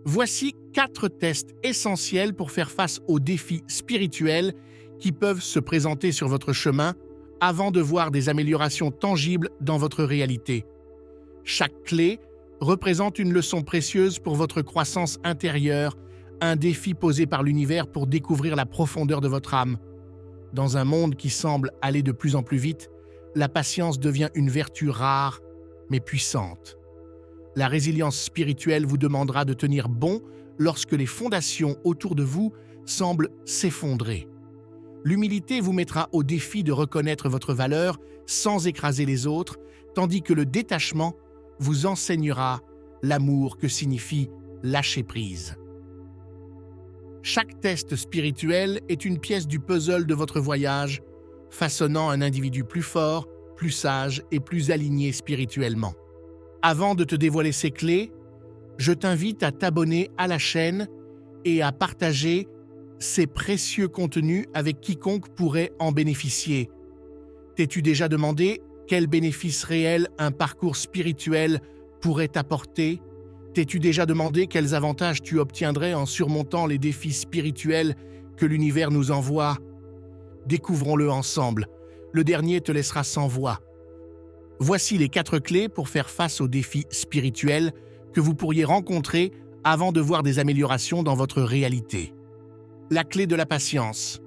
Voici 4 tests essentiels pour faire face aux défis spirituels qui peuvent se présenter sur votre chemin avant de voir des améliorations tangibles dans votre réalité. Chaque clé représente une leçon précieuse pour votre croissance intérieure, un défi posé par l'univers pour découvrir la profondeur de votre âme. Dans un monde qui semble aller de plus en plus vite, la patience devient une vertu rare mais puissante. La résilience spirituelle vous demandera de tenir bon lorsque les fondations autour de vous semblent s'effondrer. L'humilité vous mettra au défi de reconnaître votre valeur sans écraser les autres, tandis que le détachement vous enseignera l'amour que signifie lâcher prise. Chaque test spirituel est une pièce du puzzle de votre voyage, façonnant un individu plus fort, plus sage et plus aligné spirituellement. Avant de te dévoiler ces clés, je t'invite à t'abonner à la chaîne et à partager ces précieux contenus avec quiconque pourrait en bénéficier. T'es-tu déjà demandé quels bénéfices réels un parcours spirituel pourrait t'apporter? T'es-tu déjà demandé quels avantages tu obtiendrais en surmontant les défis spirituels que l'univers nous envoie? Découvrons-le ensemble. Le dernier te laissera sans voix. Voici les 4 clés pour faire face aux défis spirituels que vous pourriez rencontrer avant de voir des améliorations dans votre réalité. La clé de la patience.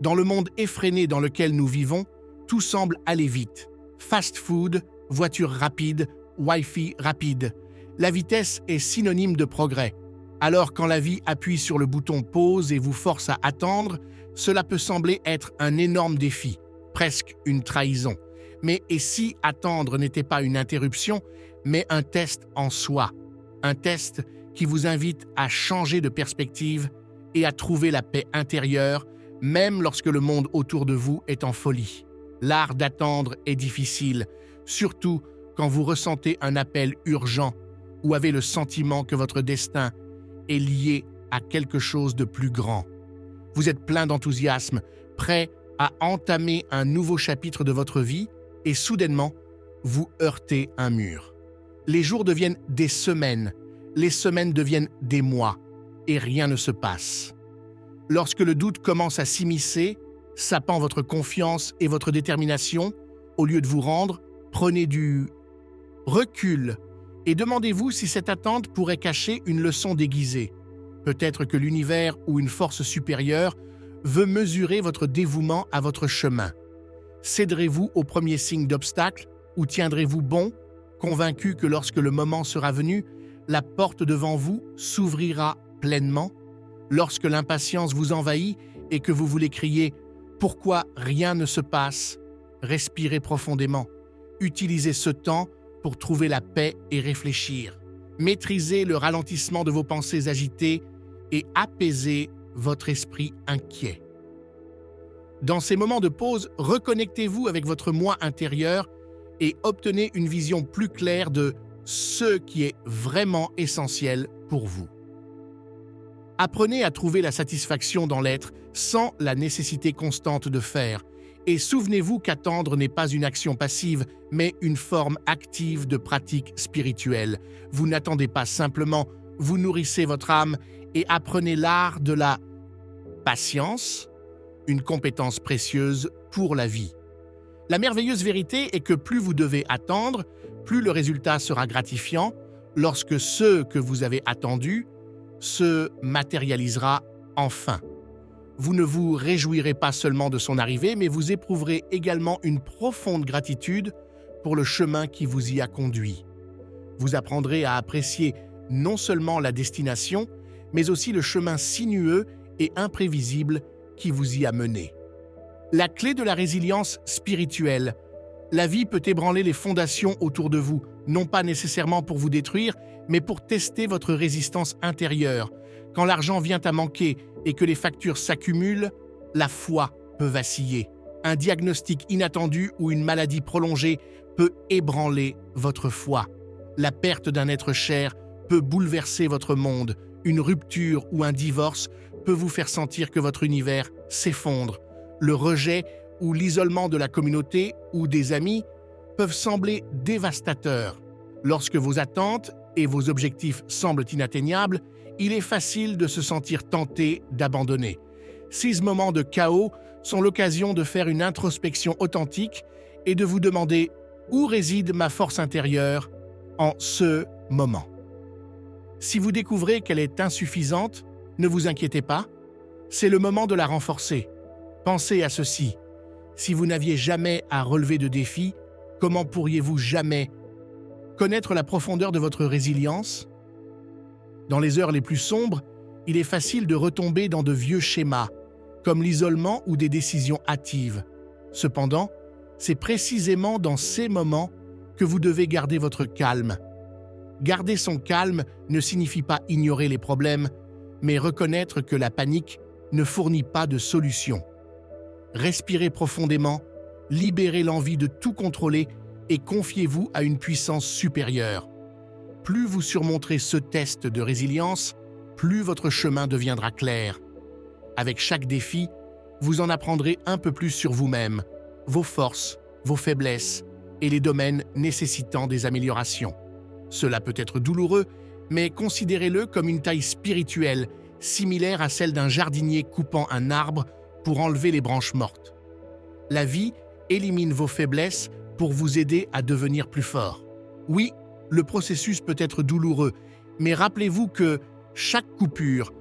Dans le monde effréné dans lequel nous vivons, tout semble aller vite. Fast-food, voitures rapides, Wi-Fi rapide. La vitesse est synonyme de progrès. Alors quand la vie appuie sur le bouton pause et vous force à attendre, cela peut sembler être un énorme défi, presque une trahison. Mais et si attendre n'était pas une interruption, mais un test en soi, un test qui vous invite à changer de perspective et à trouver la paix intérieure, même lorsque le monde autour de vous est en folie. L'art d'attendre est difficile, surtout quand vous ressentez un appel urgent ou avez le sentiment que votre destin est lié à quelque chose de plus grand. Vous êtes plein d'enthousiasme, prêt à entamer un nouveau chapitre de votre vie, et soudainement, vous heurtez un mur. Les jours deviennent des semaines, les semaines deviennent des mois, et rien ne se passe. Lorsque le doute commence à s'immiscer, sapant votre confiance et votre détermination, au lieu de vous rendre, prenez du recul et demandez-vous si cette attente pourrait cacher une leçon déguisée. Peut-être que l'univers ou une force supérieure veut mesurer votre dévouement à votre chemin. Céderez-vous au premier signe d'obstacle ou tiendrez-vous bon, convaincu que lorsque le moment sera venu, la porte devant vous s'ouvrira pleinement? Lorsque l'impatience vous envahit et que vous voulez crier « Pourquoi rien ne se passe ?» Respirez profondément. Utilisez ce temps pour trouver la paix et réfléchir. Maîtrisez le ralentissement de vos pensées agitées et apaisez votre esprit inquiet. Dans ces moments de pause, reconnectez-vous avec votre moi intérieur et obtenez une vision plus claire de ce qui est vraiment essentiel pour vous. Apprenez à trouver la satisfaction dans l'être sans la nécessité constante de faire. Et souvenez-vous qu'attendre n'est pas une action passive, mais une forme active de pratique spirituelle. Vous n'attendez pas simplement, vous nourrissez votre âme et apprenez l'art de la patience, une compétence précieuse pour la vie. La merveilleuse vérité est que plus vous devez attendre, plus le résultat sera gratifiant lorsque ce que vous avez attendu se matérialisera enfin. Vous ne vous réjouirez pas seulement de son arrivée, mais vous éprouverez également une profonde gratitude pour le chemin qui vous y a conduit. Vous apprendrez à apprécier non seulement la destination, mais aussi le chemin sinueux et imprévisible qui vous y a mené. La clé de la résilience spirituelle. La vie peut ébranler les fondations autour de vous, non pas nécessairement pour vous détruire, mais pour tester votre résistance intérieure. Quand l'argent vient à manquer et que les factures s'accumulent, la foi peut vaciller. Un diagnostic inattendu ou une maladie prolongée peut ébranler votre foi. La perte d'un être cher peut bouleverser votre monde. Une rupture ou un divorce peut vous faire sentir que votre univers s'effondre. Le rejet ou l'isolement de la communauté ou des amis peuvent sembler dévastateurs. Lorsque vos attentes et vos objectifs semblent inatteignables, il est facile de se sentir tenté d'abandonner. Ces moments de chaos sont l'occasion de faire une introspection authentique et de vous demander où réside ma force intérieure en ce moment. Si vous découvrez qu'elle est insuffisante, ne vous inquiétez pas, c'est le moment de la renforcer. Pensez à ceci. Si vous n'aviez jamais à relever de défis, comment pourriez-vous jamais connaître la profondeur de votre résilience? Dans les heures les plus sombres, il est facile de retomber dans de vieux schémas, comme l'isolement ou des décisions hâtives. Cependant, c'est précisément dans ces moments que vous devez garder votre calme. Garder son calme ne signifie pas ignorer les problèmes, mais reconnaître que la panique ne fournit pas de solution. Respirez profondément, libérez l'envie de tout contrôler et confiez-vous à une puissance supérieure. Plus vous surmonterez ce test de résilience, plus votre chemin deviendra clair. Avec chaque défi, vous en apprendrez un peu plus sur vous-même, vos forces, vos faiblesses et les domaines nécessitant des améliorations. Cela peut être douloureux, mais considérez-le comme une taille spirituelle, similaire à celle d'un jardinier coupant un arbre pour enlever les branches mortes. La vie élimine vos faiblesses pour vous aider à devenir plus fort. Oui, le processus peut être douloureux, mais rappelez-vous que chaque coupure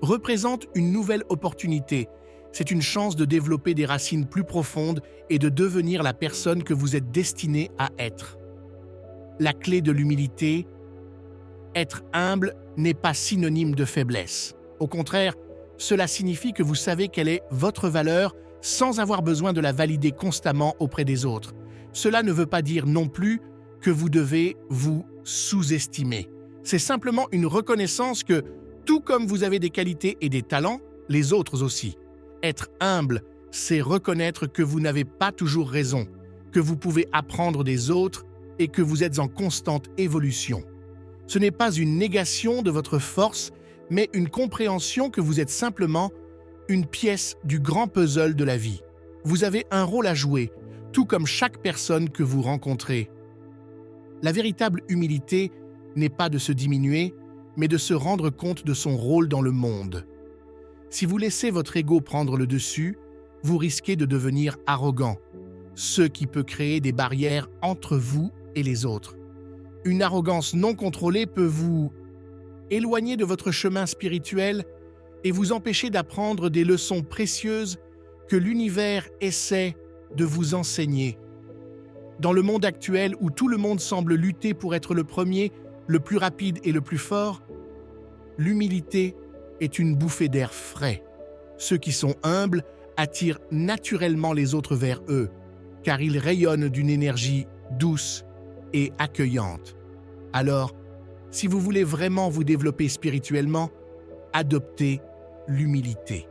représente une nouvelle opportunité. C'est une chance de développer des racines plus profondes et de devenir la personne que vous êtes destiné à être. La clé de l'humilité, être humble n'est pas synonyme de faiblesse. Au contraire, cela signifie que vous savez quelle est votre valeur sans avoir besoin de la valider constamment auprès des autres. Cela ne veut pas dire non plus que vous devez vous sous-estimer. C'est simplement une reconnaissance que, tout comme vous avez des qualités et des talents, les autres aussi. Être humble, c'est reconnaître que vous n'avez pas toujours raison, que vous pouvez apprendre des autres et que vous êtes en constante évolution. Ce n'est pas une négation de votre force, mais une compréhension que vous êtes simplement une pièce du grand puzzle de la vie. Vous avez un rôle à jouer, tout comme chaque personne que vous rencontrez. La véritable humilité n'est pas de se diminuer, mais de se rendre compte de son rôle dans le monde. Si vous laissez votre ego prendre le dessus, vous risquez de devenir arrogant, ce qui peut créer des barrières entre vous et les autres. Une arrogance non contrôlée peut vous éloigner de votre chemin spirituel et vous empêcher d'apprendre des leçons précieuses que l'univers essaie de vous enseigner. Dans le monde actuel où tout le monde semble lutter pour être le premier, le plus rapide et le plus fort, l'humilité est une bouffée d'air frais. Ceux qui sont humbles attirent naturellement les autres vers eux, car ils rayonnent d'une énergie douce et accueillante. Alors, si vous voulez vraiment vous développer spirituellement, adoptez l'humilité.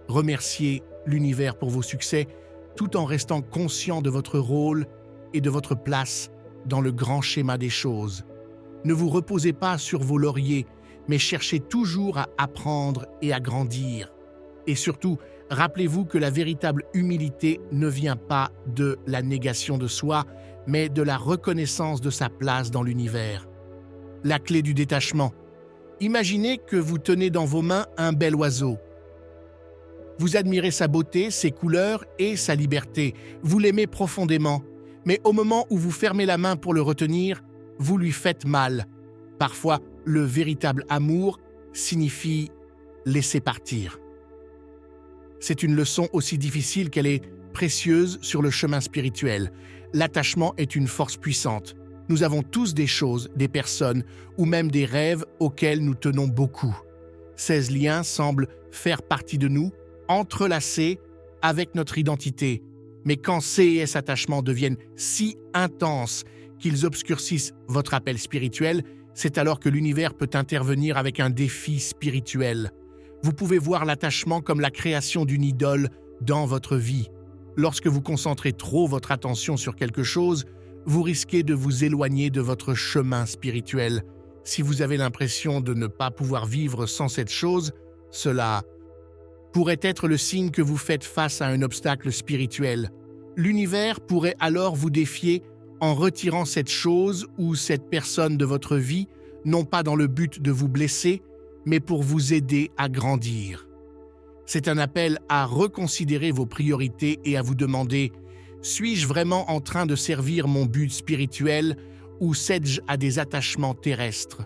Remerciez l'univers pour vos succès, tout en restant conscient de votre rôle et de votre place dans le grand schéma des choses. Ne vous reposez pas sur vos lauriers, mais cherchez toujours à apprendre et à grandir. Et surtout, rappelez-vous que la véritable humilité ne vient pas de la négation de soi, mais de la reconnaissance de sa place dans l'univers. La clé du détachement. Imaginez que vous tenez dans vos mains un bel oiseau. Vous admirez sa beauté, ses couleurs et sa liberté. Vous l'aimez profondément. Mais au moment où vous fermez la main pour le retenir, vous lui faites mal. Parfois, le véritable amour signifie laisser partir. C'est une leçon aussi difficile qu'elle est précieuse sur le chemin spirituel. L'attachement est une force puissante. Nous avons tous des choses, des personnes ou même des rêves auxquels nous tenons beaucoup. Ces liens semblent faire partie de nous, entrelacés avec notre identité. Mais quand ces attachements deviennent si intenses qu'ils obscurcissent votre appel spirituel, c'est alors que l'univers peut intervenir avec un défi spirituel. Vous pouvez voir l'attachement comme la création d'une idole dans votre vie. Lorsque vous concentrez trop votre attention sur quelque chose, vous risquez de vous éloigner de votre chemin spirituel. Si vous avez l'impression de ne pas pouvoir vivre sans cette chose, cela pourrait être le signe que vous faites face à un obstacle spirituel. L'univers pourrait alors vous défier en retirant cette chose ou cette personne de votre vie non pas dans le but de vous blesser, mais pour vous aider à grandir. C'est un appel à reconsidérer vos priorités et à vous demander « Suis-je vraiment en train de servir mon but spirituel ou cède-je à des attachements terrestres ?»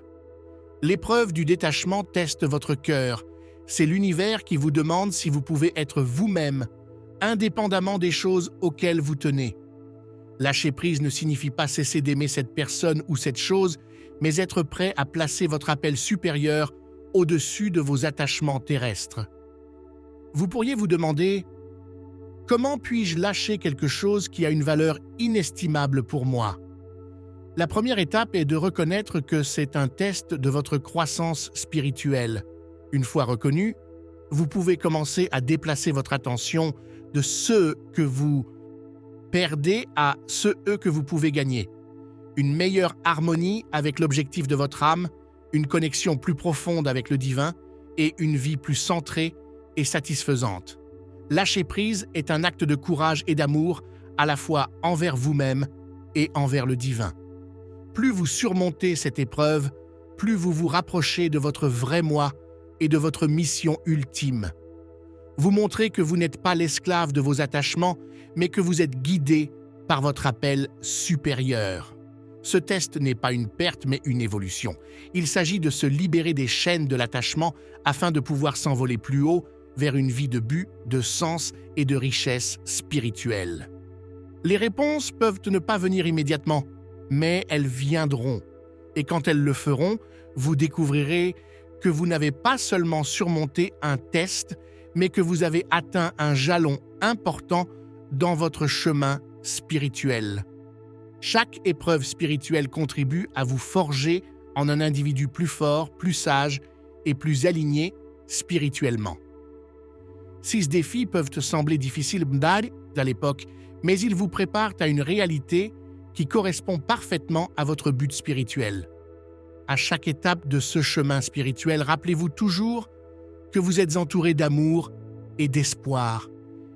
L'épreuve du détachement teste votre cœur. C'est l'univers qui vous demande si vous pouvez être vous-même, indépendamment des choses auxquelles vous tenez. Lâcher prise ne signifie pas cesser d'aimer cette personne ou cette chose, mais être prêt à placer votre appel supérieur au-dessus de vos attachements terrestres. Vous pourriez vous demander « Comment puis-je lâcher quelque chose qui a une valeur inestimable pour moi ?» La première étape est de reconnaître que c'est un test de votre croissance spirituelle. Une fois reconnu, vous pouvez commencer à déplacer votre attention de ceux que vous perdez à ceux que vous pouvez gagner. Une meilleure harmonie avec l'objectif de votre âme, une connexion plus profonde avec le divin et une vie plus centrée et satisfaisante. Lâcher prise est un acte de courage et d'amour à la fois envers vous-même et envers le divin. Plus vous surmontez cette épreuve, plus vous vous rapprochez de votre vrai moi et de votre mission ultime. Vous montrez que vous n'êtes pas l'esclave de vos attachements, mais que vous êtes guidé par votre appel supérieur. Ce test n'est pas une perte, mais une évolution. Il s'agit de se libérer des chaînes de l'attachement afin de pouvoir s'envoler plus haut vers une vie de but, de sens et de richesse spirituelle. Les réponses peuvent ne pas venir immédiatement, mais elles viendront. Et quand elles le feront, vous découvrirez que vous n'avez pas seulement surmonté un test, mais que vous avez atteint un jalon important dans votre chemin spirituel. Chaque épreuve spirituelle contribue à vous forger en un individu plus fort, plus sage et plus aligné spirituellement. 6 défis peuvent te sembler difficiles à l'époque, mais ils vous préparent à une réalité qui correspond parfaitement à votre but spirituel. À chaque étape de ce chemin spirituel, rappelez-vous toujours que vous êtes entouré d'amour et d'espoir.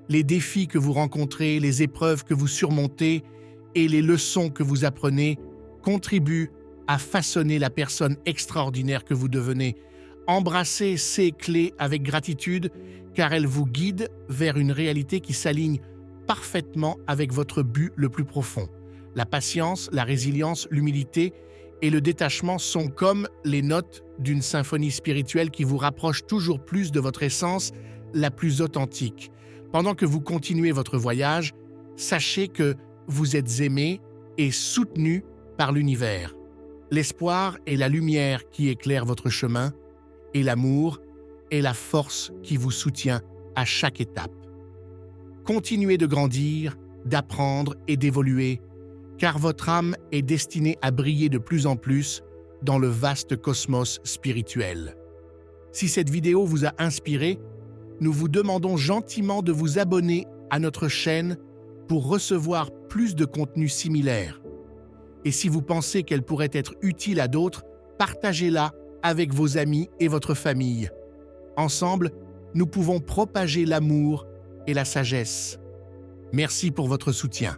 Les défis que vous rencontrez, les épreuves que vous surmontez et les leçons que vous apprenez contribuent à façonner la personne extraordinaire que vous devenez. Embrassez ces clés avec gratitude car elles vous guident vers une réalité qui s'aligne parfaitement avec votre but le plus profond. La patience, la résilience, l'humilité et le détachement sont comme les notes d'une symphonie spirituelle qui vous rapprochent toujours plus de votre essence la plus authentique. Pendant que vous continuez votre voyage, sachez que vous êtes aimé et soutenu par l'univers. L'espoir est la lumière qui éclaire votre chemin et l'amour est la force qui vous soutient à chaque étape. Continuez de grandir, d'apprendre et d'évoluer, car votre âme est destinée à briller de plus en plus dans le vaste cosmos spirituel. Si cette vidéo vous a inspiré, nous vous demandons gentiment de vous abonner à notre chaîne pour recevoir plus de contenus similaires. Et si vous pensez qu'elle pourrait être utile à d'autres, partagez-la avec vos amis et votre famille. Ensemble, nous pouvons propager l'amour et la sagesse. Merci pour votre soutien.